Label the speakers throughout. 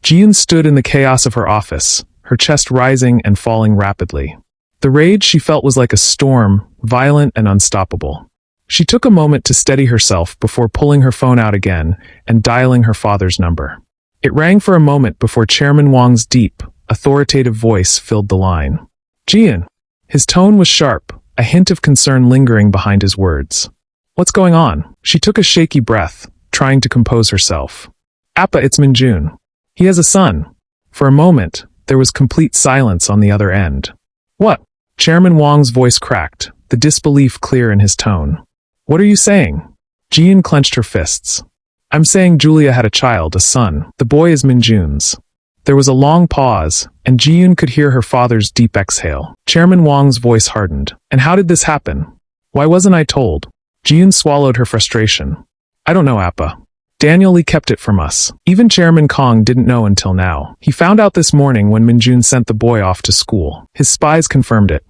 Speaker 1: Jian stood in the chaos of her office, her chest rising and falling rapidly. The rage she felt was like a storm, violent and unstoppable. She took a moment to steady herself before pulling her phone out again and dialing her father's number. It rang for a moment before Chairman Wang's deep, authoritative voice filled the line. Jian. His tone was sharp, a hint of concern lingering behind his words. What's going on? She took a shaky breath, trying to compose herself. Appa, it's Minjun. He has a son. For a moment, there was complete silence on the other end. What? Chairman Wang's voice cracked, the disbelief clear in his tone. What are you saying? Jian clenched her fists. I'm saying Julia had a child, a son. The boy is Minjun's. There was a long pause, and Jian could hear her father's deep exhale. Chairman Wang's voice hardened. And how did this happen? Why wasn't I told? Jian swallowed her frustration. I don't know, Appa. Daniel Lee kept it from us. Even Chairman Kong didn't know until now. He found out this morning when Minjun sent the boy off to school. His spies confirmed it.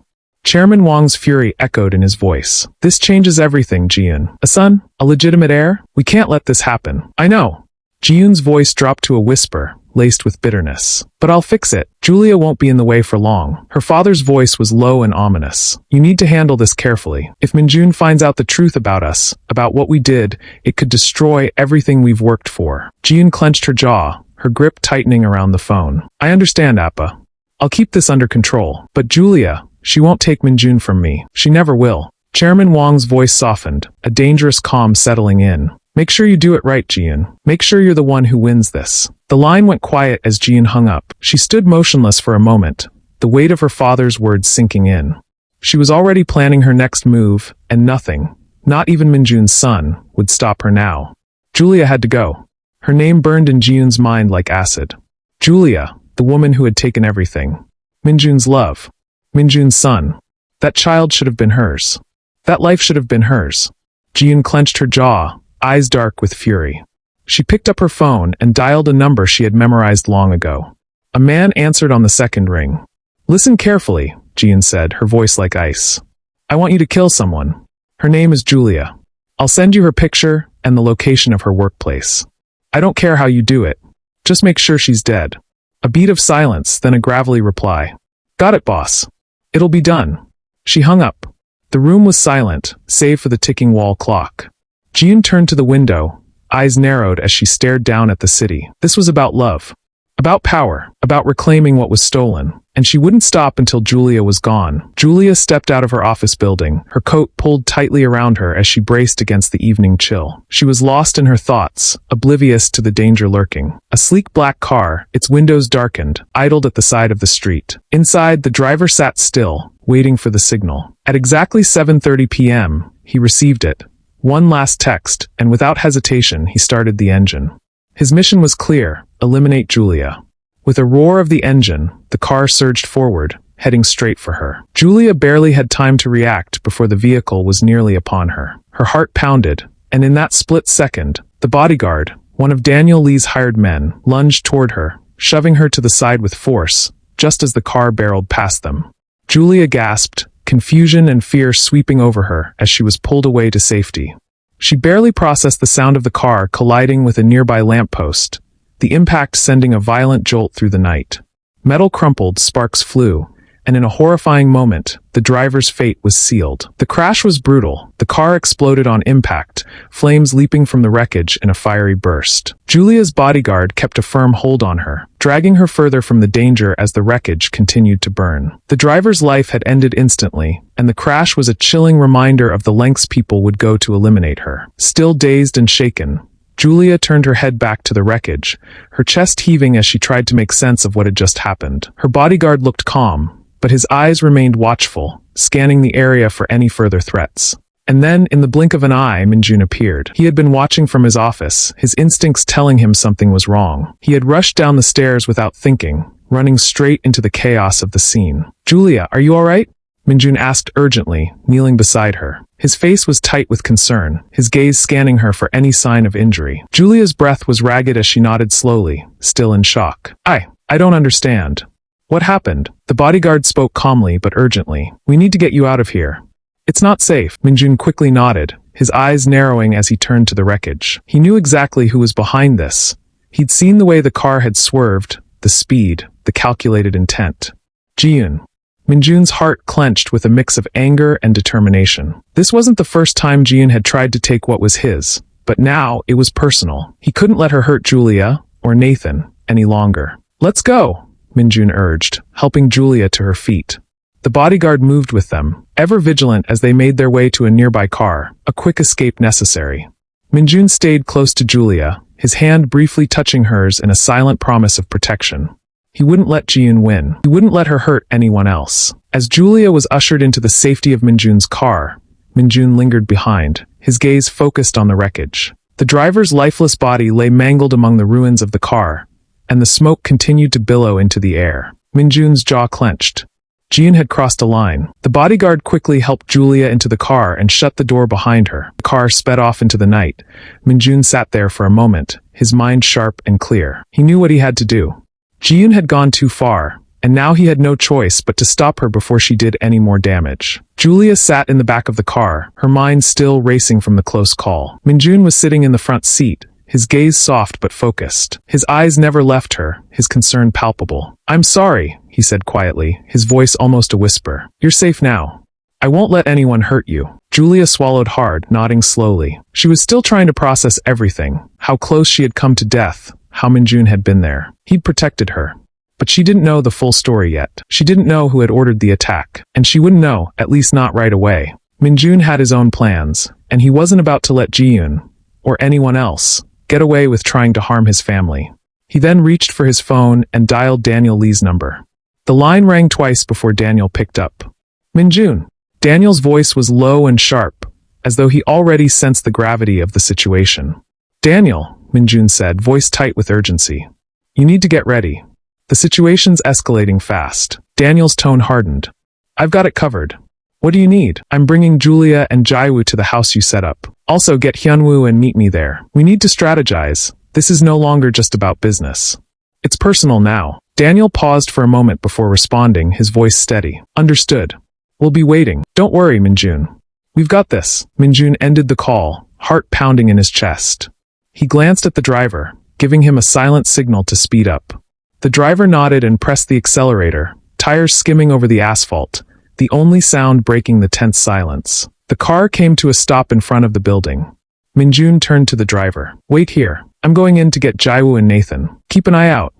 Speaker 1: Chairman Wang's fury echoed in his voice. This changes everything, Jian. A son? A legitimate heir? We can't let this happen. I know. Jian's voice dropped to a whisper, laced with bitterness. But I'll fix it. Julia won't be in the way for long. Her father's voice was low and ominous. You need to handle this carefully. If Minjun finds out the truth about us, about what we did, it could destroy everything we've worked for. Jian clenched her jaw, her grip tightening around the phone. I understand, Appa. I'll keep this under control. But Julia, she won't take Minjun from me. She never will. Chairman Wang's voice softened, a dangerous calm settling in. Make sure you do it right, Jian. Make sure you're the one who wins this. The line went quiet as Jian hung up. She stood motionless for a moment, the weight of her father's words sinking in. She was already planning her next move, and nothing, not even Minjun's son, would stop her now. Julia had to go. Her name burned in Jian's mind like acid. Julia, the woman who had taken everything. Minjun's love. Minjun's son. That child should have been hers. That life should have been hers. Jian clenched her jaw, eyes dark with fury. She picked up her phone and dialed a number she had memorized long ago. A man answered on the second ring. Listen carefully, Jian said, her voice like ice. I want you to kill someone. Her name is Julia. I'll send you her picture and the location of her workplace. I don't care how you do it. Just make sure she's dead. A beat of silence, then a gravelly reply. Got it, boss. It'll be done. She hung up. The room was silent, save for the ticking wall clock. Jian turned to the window, eyes narrowed as she stared down at the city. This was about love. About power. About reclaiming what was stolen. And she wouldn't stop until Julia was gone. Julia stepped out of her office building, her coat pulled tightly around her as she braced against the evening chill. She was lost in her thoughts, oblivious to the danger lurking. A sleek black car, its windows darkened, idled at the side of the street. Inside, the driver sat still, waiting for the signal. At exactly 7:30 p.m., he received it. One last text, and without hesitation, he started the engine. His mission was clear: eliminate Julia. With a roar of the engine, the car surged forward, heading straight for her. Julia barely had time to react before the vehicle was nearly upon her. Her heart pounded, and in that split second, the bodyguard, one of Daniel Lee's hired men, lunged toward her, shoving her to the side with force, just as the car barreled past them. Julia gasped, confusion and fear sweeping over her as she was pulled away to safety. She barely processed the sound of the car colliding with a nearby lamppost, the impact sending a violent jolt through the night. Metal crumpled, sparks flew, and in a horrifying moment, the driver's fate was sealed. The crash was brutal. The car exploded on impact, flames leaping from the wreckage in a fiery burst. Julia's bodyguard kept a firm hold on her, dragging her further from the danger as the wreckage continued to burn. The driver's life had ended instantly, and the crash was a chilling reminder of the lengths people would go to eliminate her. Still dazed and shaken, Julia turned her head back to the wreckage, her chest heaving as she tried to make sense of what had just happened. Her bodyguard looked calm, but his eyes remained watchful, scanning the area for any further threats. And then, in the blink of an eye, Minjun appeared. He had been watching from his office, his instincts telling him something was wrong. He had rushed down the stairs without thinking, running straight into the chaos of the scene. Julia, are you all right? Minjun asked urgently, kneeling beside her. His face was tight with concern, his gaze scanning her for any sign of injury. Julia's breath was ragged as she nodded slowly, still in shock. I don't understand. What happened? The bodyguard spoke calmly but urgently. We need to get you out of here. It's not safe. Minjun quickly nodded, his eyes narrowing as he turned to the wreckage. He knew exactly who was behind this. He'd seen the way the car had swerved, the speed, the calculated intent. Jiyun. Minjun's heart clenched with a mix of anger and determination. This wasn't the first time Jiyun had tried to take what was his, but now it was personal. He couldn't let her hurt Julia, or Nathan, any longer. "Let's go," Minjun urged, helping Julia to her feet. The bodyguard moved with them, ever vigilant as they made their way to a nearby car, a quick escape necessary. Minjun stayed close to Julia, his hand briefly touching hers in a silent promise of protection. He wouldn't let Jiyun win. He wouldn't let her hurt anyone else. As Julia was ushered into the safety of Minjun's car, Minjun lingered behind, his gaze focused on the wreckage. The driver's lifeless body lay mangled among the ruins of the car, and the smoke continued to billow into the air. Minjun's jaw clenched. Jiyun had crossed a line. The bodyguard quickly helped Julia into the car and shut the door behind her. The car sped off into the night. Minjun sat there for a moment, his mind sharp and clear. He knew what he had to do. Jiyun had gone too far, and now he had no choice but to stop her before she did any more damage. Julia sat in the back of the car, her mind still racing from the close call. Minjun was sitting in the front seat, his gaze soft but focused. His eyes never left her, his concern palpable. "I'm sorry," he said quietly, his voice almost a whisper. "You're safe now. I won't let anyone hurt you." Julia swallowed hard, nodding slowly. She was still trying to process everything, how close she had come to death, how Minjun had been there. He'd protected her. But she didn't know the full story yet. She didn't know who had ordered the attack, and she wouldn't know, at least not right away. Minjun had his own plans, and he wasn't about to let Jiyun, or anyone else, get away with trying to harm his family. He then reached for his phone and dialed Daniel Lee's number. The line rang twice before Daniel picked up. "Minjun." Daniel's voice was low and sharp, as though he already sensed the gravity of the situation. "Daniel," Minjun said, voice tight with urgency. "You need to get ready. The situation's escalating fast." Daniel's tone hardened. "I've got it covered. What do you need?" "I'm bringing Julia and Jaiwoo to the house you set up. Also get Hyunwoo and meet me there. We need to strategize. This is no longer just about business. It's personal now." Daniel paused for a moment before responding, his voice steady. "Understood. We'll be waiting. Don't worry, Minjun. We've got this." Minjun ended the call, heart pounding in his chest. He glanced at the driver, giving him a silent signal to speed up. The driver nodded and pressed the accelerator, tires skimming over the asphalt, the only sound breaking the tense silence. The car came to a stop in front of the building. Minjun turned to the driver. "Wait here. I'm going in to get Jaiwoo and Nathan. Keep an eye out."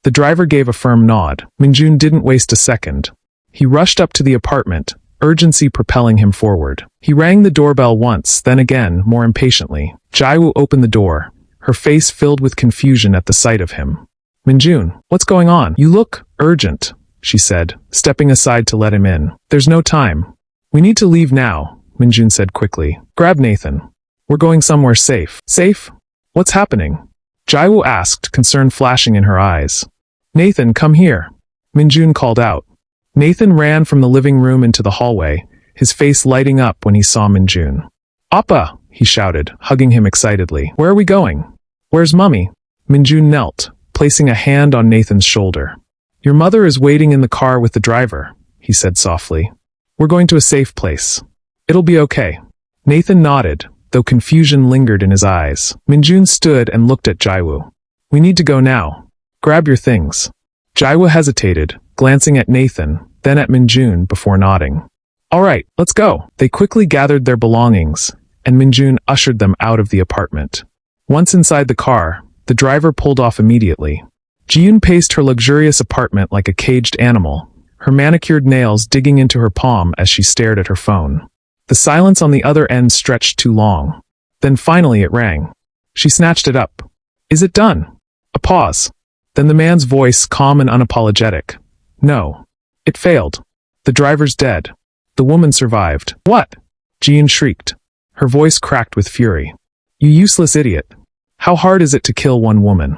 Speaker 1: The driver gave a firm nod. Minjun didn't waste a second. He rushed up to the apartment, urgency propelling him forward. He rang the doorbell once, then again, more impatiently. Jaiwoo opened the door, her face filled with confusion at the sight of him. "Minjun, what's going on? You look urgent," she said, stepping aside to let him in. "There's no time. We need to leave now," Minjun said quickly. "Grab Nathan. We're going somewhere safe." "Safe? What's happening?" Jaiwoo asked, concern flashing in her eyes. "Nathan, come here," Minjun called out. Nathan ran from the living room into the hallway, his face lighting up when he saw Minjun. "Appa!" he shouted, hugging him excitedly. "Where are we going?" "Where's Mummy?" Minjun knelt, placing a hand on Nathan's shoulder. "Your mother is waiting in the car with the driver," he said softly. "We're going to a safe place. It'll be okay." Nathan nodded, though confusion lingered in his eyes. Minjun stood and looked at Jaiwoo. "We need to go now. Grab your things." Jaiwoo hesitated, glancing at Nathan, then at Minjun before nodding. "All right, let's go." They quickly gathered their belongings, and Minjun ushered them out of the apartment. Once inside the car, the driver pulled off immediately. Jiyun paced her luxurious apartment like a caged animal, her manicured nails digging into her palm as she stared at her phone. The silence on the other end stretched too long. Then finally it rang. She snatched it up. "Is it done?" A pause. Then the man's voice, calm and unapologetic. "No. It failed. The driver's dead. The woman survived." "What?" Jiyun shrieked. Her voice cracked with fury. "You useless idiot. How hard is it to kill one woman?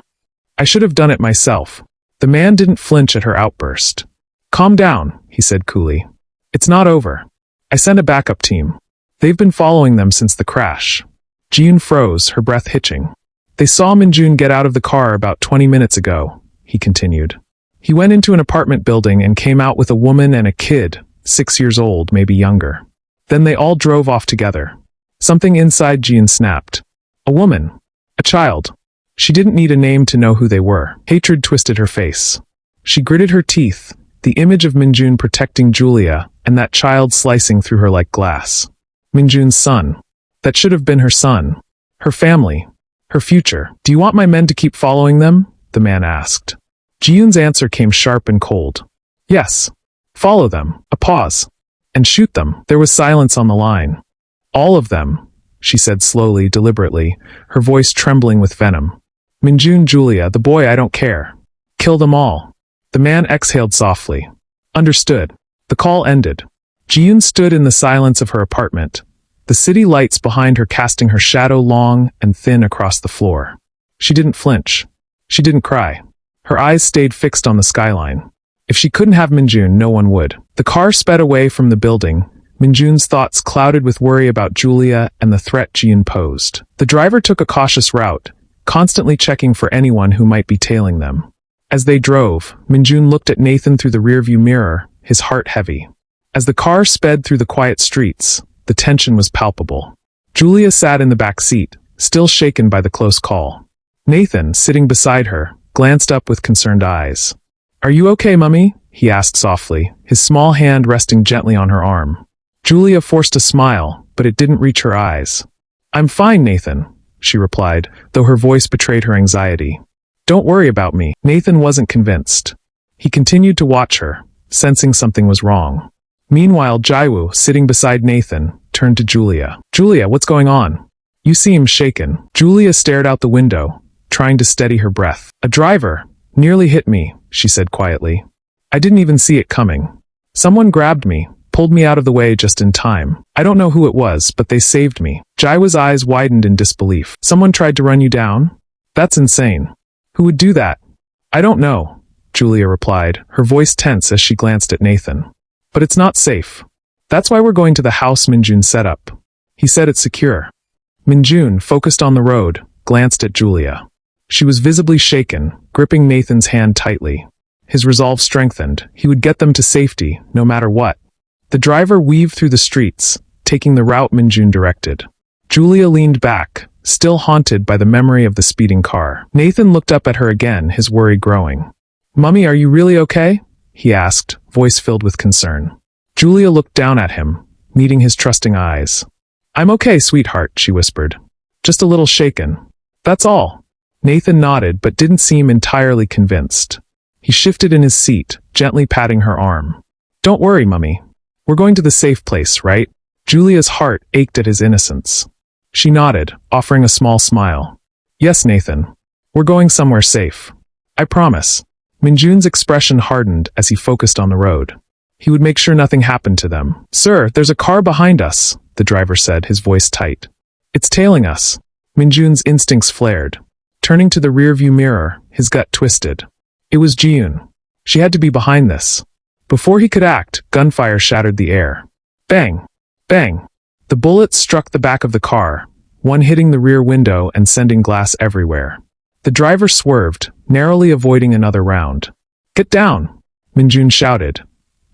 Speaker 1: I should have done it myself." The man didn't flinch at her outburst. "Calm down," he said coolly. "It's not over. I sent a backup team. They've been following them since the crash." Jiyun froze, her breath hitching. "They saw Minjun get out of the car about 20 minutes ago," he continued. "He went into an apartment building and came out with a woman and a kid, 6 years old, maybe younger. Then they all drove off together." Something inside Jiyun snapped. "A woman. A child. She didn't need a name to know who they were. Hatred twisted her face. She gritted her teeth, the image of Minjun protecting Julia, and that child slicing through her like glass. Minjun's son. That should have been her son. Her family. Her future. Do you want my men to keep following them? The man asked. Ji-yoon's answer came sharp and cold. Yes. Follow them. A pause. And shoot them. There was silence on the line. All of them, she said slowly, deliberately, her voice trembling with venom. Minjun, Julia, the boy, I don't care. Kill them all. The man exhaled softly. Understood. The call ended. Ji-yoon stood in the silence of her apartment, the city lights behind her casting her shadow long and thin across the floor. She didn't flinch. She didn't cry. Her eyes stayed fixed on the skyline. If she couldn't have Minjun, no one would. The car sped away from the building, Minjun's thoughts clouded with worry about Julia and the threat Ji-yoon posed. The driver took a cautious route, constantly checking for anyone who might be tailing them. As they drove, Minjun looked at Nathan through the rearview mirror, his heart heavy. As the car sped through the quiet streets, the tension was palpable. Julia sat in the back seat, still shaken by the close call. Nathan, sitting beside her, glanced up with concerned eyes. Are you okay, Mummy? He asked softly, his small hand resting gently on her arm. Julia forced a smile, but it didn't reach her eyes. I'm fine, Nathan, she replied, though her voice betrayed her anxiety. Don't worry about me. Nathan wasn't convinced. He continued to watch her, sensing something was wrong. Meanwhile, Jaiwoo, sitting beside Nathan, turned to Julia. Julia, what's going on? You seem shaken. Julia stared out the window, trying to steady her breath. A driver nearly hit me, she said quietly. I didn't even see it coming. Someone grabbed me, pulled me out of the way just in time. I don't know who it was, but they saved me. Jaiwoo's eyes widened in disbelief. Someone tried to run you down? That's insane. Who would do that? I don't know, Julia replied, her voice tense as she glanced at Nathan. But it's not safe. That's why we're going to the house Minjun set up. He said it's secure. Minjun, focused on the road, glanced at Julia. She was visibly shaken, gripping Nathan's hand tightly. His resolve strengthened. He would get them to safety, no matter what. The driver weaved through the streets, taking the route Minjun directed. Julia leaned back, still haunted by the memory of the speeding car. Nathan looked up at her again, his worry growing. Mummy, are you really okay? He asked, voice filled with concern. Julia looked down at him, meeting his trusting eyes. I'm okay, sweetheart, she whispered. Just a little shaken. That's all. Nathan nodded but didn't seem entirely convinced. He shifted in his seat, gently patting her arm. Don't worry, Mummy. We're going to the safe place, right? Julia's heart ached at his innocence. She nodded, offering a small smile. Yes, Nathan. We're going somewhere safe. I promise. Minjun's expression hardened as he focused on the road. He would make sure nothing happened to them. Sir, there's a car behind us, the driver said, his voice tight. It's tailing us. Minjun's instincts flared. Turning to the rearview mirror, his gut twisted. It was Ji-yoon. She had to be behind this. Before he could act, gunfire shattered the air. Bang! Bang! The bullets struck the back of the car, one hitting the rear window and sending glass everywhere. The driver swerved, narrowly avoiding another round. Get down! Minjun shouted.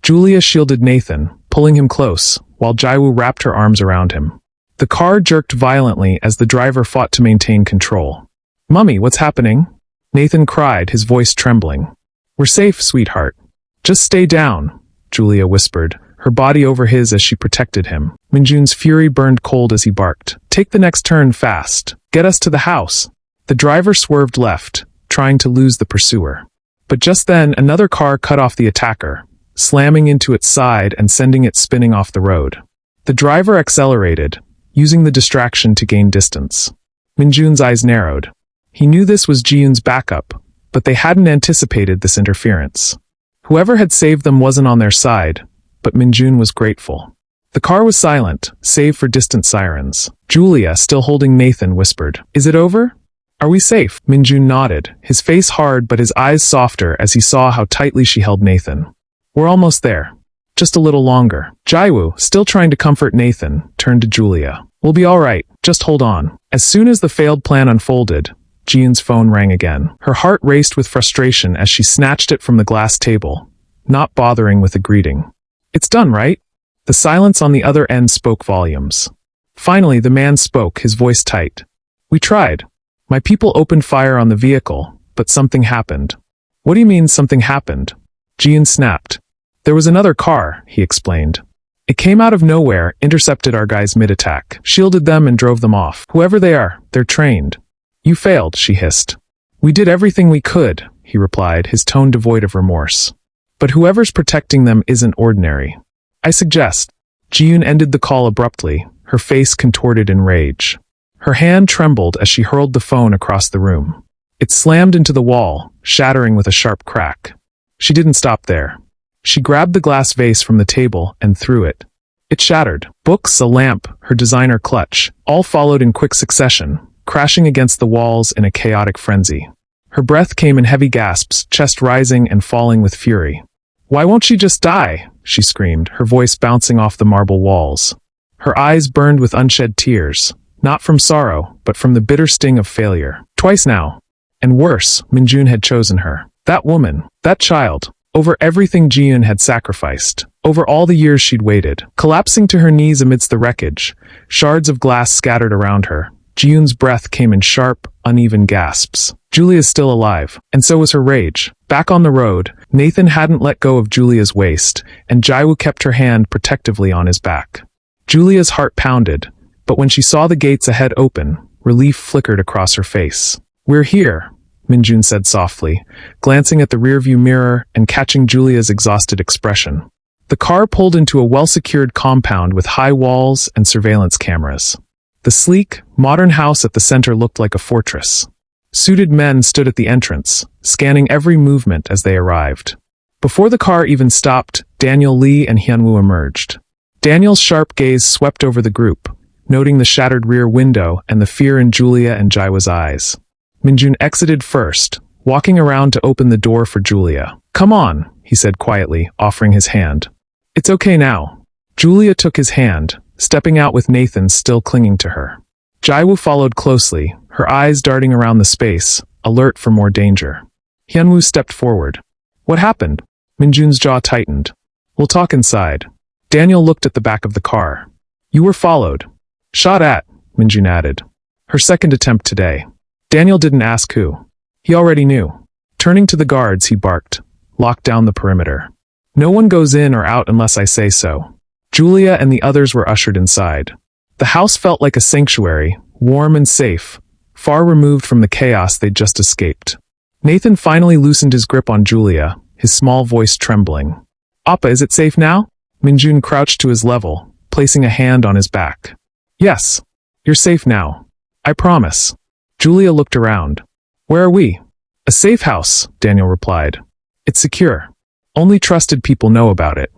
Speaker 1: Julia shielded Nathan, pulling him close, while Jaiwoo wrapped her arms around him. The car jerked violently as the driver fought to maintain control. Mummy, what's happening? Nathan cried, his voice trembling. We're safe, sweetheart. Just stay down, Julia whispered, her body over his as she protected him. Minjun's fury burned cold as he barked. Take the next turn fast. Get us to the house. The driver swerved left, trying to lose the pursuer. But just then, another car cut off the attacker, slamming into its side and sending it spinning off the road. The driver accelerated, using the distraction to gain distance. Minjun's eyes narrowed. He knew this was Ji-yoon's backup, but they hadn't anticipated this interference. Whoever had saved them wasn't on their side, but Minjun was grateful. The car was silent, save for distant sirens. Julia, still holding Nathan, whispered, Is it over? Are we safe? Minjun nodded, his face hard but his eyes softer as he saw how tightly she held Nathan. We're almost there. Just a little longer. Jaiwoo, still trying to comfort Nathan, turned to Julia. We'll be all right. Just hold on. As soon as the failed plan unfolded, Ji-yoon's phone rang again. Her heart raced with frustration as she snatched it from the glass table, not bothering with a greeting. It's done, right? The silence on the other end spoke volumes. Finally, the man spoke, his voice tight. We tried. My people opened fire on the vehicle, but something happened. What do you mean something happened? Ji-yoon snapped. There was another car, he explained. It came out of nowhere, intercepted our guys mid-attack, shielded them and drove them off. Whoever they are, they're trained. You failed, she hissed. We did everything we could, he replied, his tone devoid of remorse. But whoever's protecting them isn't ordinary. I suggest. Ji-yoon ended the call abruptly, her face contorted in rage. Her hand trembled as she hurled the phone across the room. It slammed into the wall, shattering with a sharp crack. She didn't stop there. She grabbed the glass vase from the table and threw it. It shattered. Books, a lamp, her designer clutch, all followed in quick succession, crashing against the walls in a chaotic frenzy. Her breath came in heavy gasps, chest rising and falling with fury. Why won't she just die? She screamed, her voice bouncing off the marble walls. Her eyes burned with unshed tears, not from sorrow, but from the bitter sting of failure. Twice now. And worse, Minjun had chosen her. That woman, that child, over everything Ji-yoon had sacrificed, over all the years she'd waited. Collapsing to her knees amidst the wreckage, shards of glass scattered around her, Ji-yoon's breath came in sharp, uneven gasps. Julia's still alive, and so was her rage. Back on the road, Nathan hadn't let go of Julia's waist, and Jaiwoo kept her hand protectively on his back. Julia's heart pounded, but when she saw the gates ahead open, relief flickered across her face. We're here, Minjun said softly, glancing at the rearview mirror and catching Julia's exhausted expression. The car pulled into a well-secured compound with high walls and surveillance cameras. The sleek, modern house at the center looked like a fortress. Suited men stood at the entrance, scanning every movement as they arrived. Before the car even stopped, Daniel Lee and Hyunwoo emerged. Daniel's sharp gaze swept over the group, noting the shattered rear window and the fear in Julia and Jaiwoo's eyes. Minjun exited first, walking around to open the door for Julia. Come on, he said quietly, offering his hand. It's okay now. Julia took his hand, stepping out with Nathan still clinging to her. Jaiwoo followed closely, her eyes darting around the space, alert for more danger. Hyunwoo stepped forward. What happened? Minjun's jaw tightened. We'll talk inside. Daniel looked at the back of the car. You were followed. Shot at, Minjun added. Her second attempt today. Daniel didn't ask who. He already knew. Turning to the guards, he barked. Lock down the perimeter. No one goes in or out unless I say so. Julia and the others were ushered inside. The house felt like a sanctuary, warm and safe, far removed from the chaos they'd just escaped. Nathan finally loosened his grip on Julia, his small voice trembling. Appa, is it safe now? Minjun crouched to his level, placing a hand on his back. Yes. You're safe now. I promise. Julia looked around. Where are we? A safe house, Daniel replied. It's secure. Only trusted people know about it.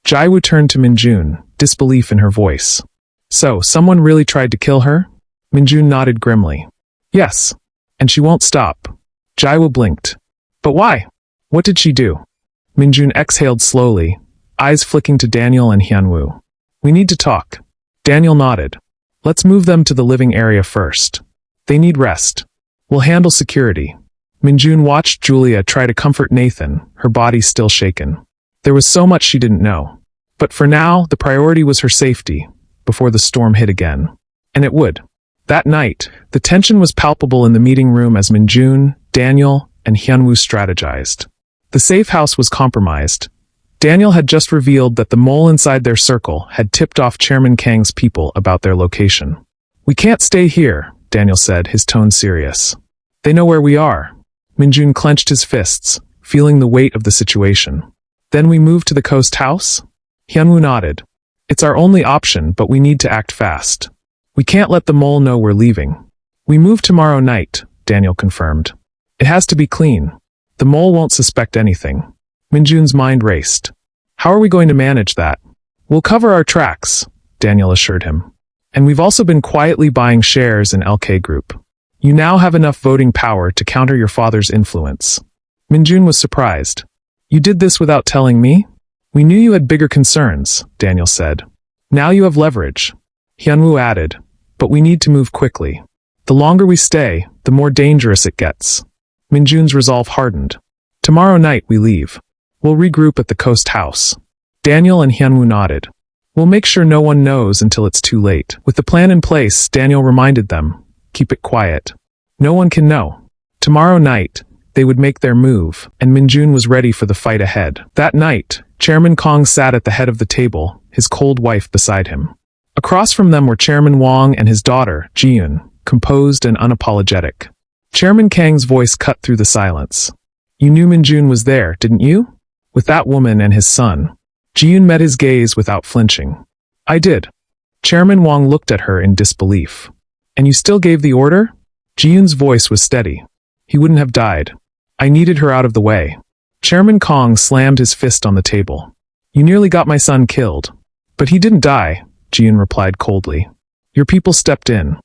Speaker 1: Jaiwoo turned to Minjun, disbelief in her voice. So, someone really tried to kill her? Minjun nodded grimly. Yes. And she won't stop. Jaiwoo blinked. But why? What did she do? Minjun exhaled slowly, eyes flicking to Daniel and Hyunwoo. We need to talk. Daniel nodded. Let's move them to the living area first. They need rest. We'll handle security. Minjun watched Julia try to comfort Nathan, her body still shaken. There was so much she didn't know. But for now, the priority was her safety, before the storm hit again. And it would. That night, the tension was palpable in the meeting room as Minjun, Daniel, and Hyunwoo strategized. The safe house was compromised. Daniel had just revealed that the mole inside their circle had tipped off Chairman Kang's people about their location. We can't stay here, Daniel said, his tone serious. They know where we are. Minjun clenched his fists, feeling the weight of the situation. Then we move to the coast house? Hyunwoo nodded. It's our only option, but we need to act fast. We can't let the mole know we're leaving. We move tomorrow night, Daniel confirmed. It has to be clean. The mole won't suspect anything. Minjun's mind raced. How are we going to manage that? We'll cover our tracks, Daniel assured him. And we've also been quietly buying shares in LK Group. You now have enough voting power to counter your father's influence. Minjun was surprised. You did this without telling me? We knew you had bigger concerns, Daniel said. Now you have leverage. Hyunwoo added, but we need to move quickly. The longer we stay, the more dangerous it gets. Minjun's resolve hardened. Tomorrow night we leave. We'll regroup at the coast house. Daniel and Hyunwoo nodded. We'll make sure no one knows until it's too late. With the plan in place, Daniel reminded them, keep it quiet. No one can know. Tomorrow night, they would make their move, and Minjun was ready for the fight ahead. That night, Chairman Kong sat at the head of the table, his cold wife beside him. Across from them were Chairman Wang and his daughter, Jiyun, composed and unapologetic. Chairman Kang's voice cut through the silence. You knew Minjun was there, didn't you? With that woman and his son. Jiyun met his gaze without flinching. I did. Chairman Wang looked at her in disbelief. And you still gave the order? Jiyun's voice was steady. He wouldn't have died. I needed her out of the way. Chairman Kong slammed his fist on the table. You nearly got my son killed. But he didn't die, Jiyun replied coldly. Your people stepped in.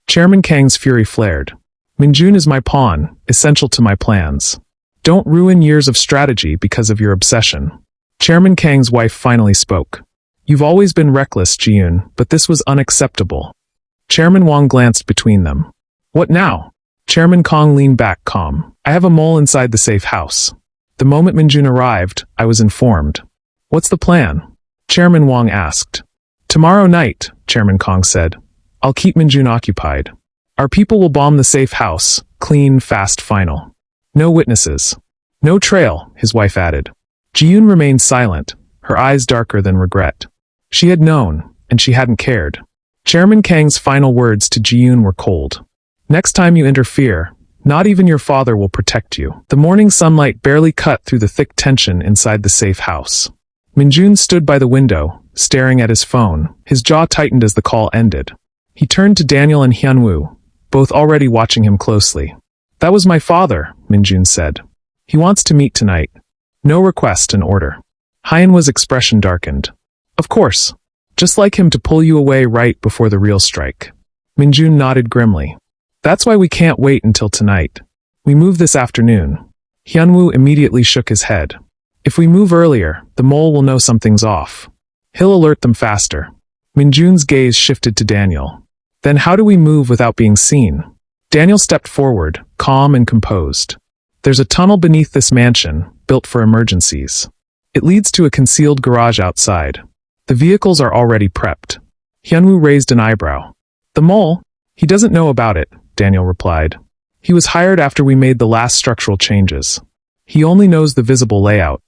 Speaker 1: Chairman Kang's fury flared. Minjun is my pawn, essential to my plans. Don't ruin years of strategy because of your obsession. Chairman Kang's wife finally spoke. You've always been reckless, Jiyun, but this was unacceptable. Chairman Wang glanced between them. What now? Chairman Kong leaned back calm. I have a mole inside the safe house. The moment Minjun arrived, I was informed. What's the plan? Chairman Wang asked. Tomorrow night, Chairman Kong said. I'll keep Minjun occupied. Our people will bomb the safe house, clean, fast, final. No witnesses. No trail, his wife added. Jiyun remained silent, her eyes darker than regret. She had known, and she hadn't cared. Chairman Kang's final words to Jiyun were cold. Next time you interfere, not even your father will protect you. The morning sunlight barely cut through the thick tension inside the safe house. Minjun stood by the window, staring at his phone, his jaw tightened as the call ended. He turned to Daniel and Hyunwoo, both already watching him closely. That was my father, Minjun said. He wants to meet tonight. No request, an order. Hyunwoo's expression darkened. Of course. Just like him to pull you away right before the real strike. Minjun nodded grimly. That's why we can't wait until tonight. We move this afternoon. Hyunwoo immediately shook his head. If we move earlier, the mole will know something's off. He'll alert them faster. Minjun's gaze shifted to Daniel. Then how do we move without being seen? Daniel stepped forward, calm and composed. There's a tunnel beneath this mansion, built for emergencies. It leads to a concealed garage outside. The vehicles are already prepped. Hyunwoo raised an eyebrow. The mole? He doesn't know about it, Daniel replied. He was hired after we made the last structural changes. He only knows the visible layout.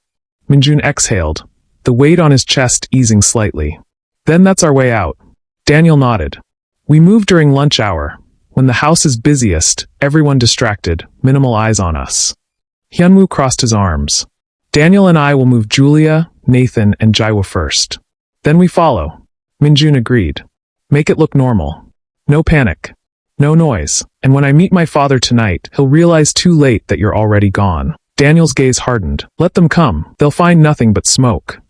Speaker 1: Minjun exhaled, the weight on his chest easing slightly. Then that's our way out. Daniel nodded. We move during lunch hour. When the house is busiest, everyone distracted, minimal eyes on us. Hyunwoo crossed his arms. Daniel and I will move Julia, Nathan, and Jaiwa first. Then we follow. Minjun agreed. Make it look normal. No panic. No noise. And when I meet my father tonight, he'll realize too late that you're already gone. Daniel's gaze hardened. Let them come. They'll find nothing but smoke.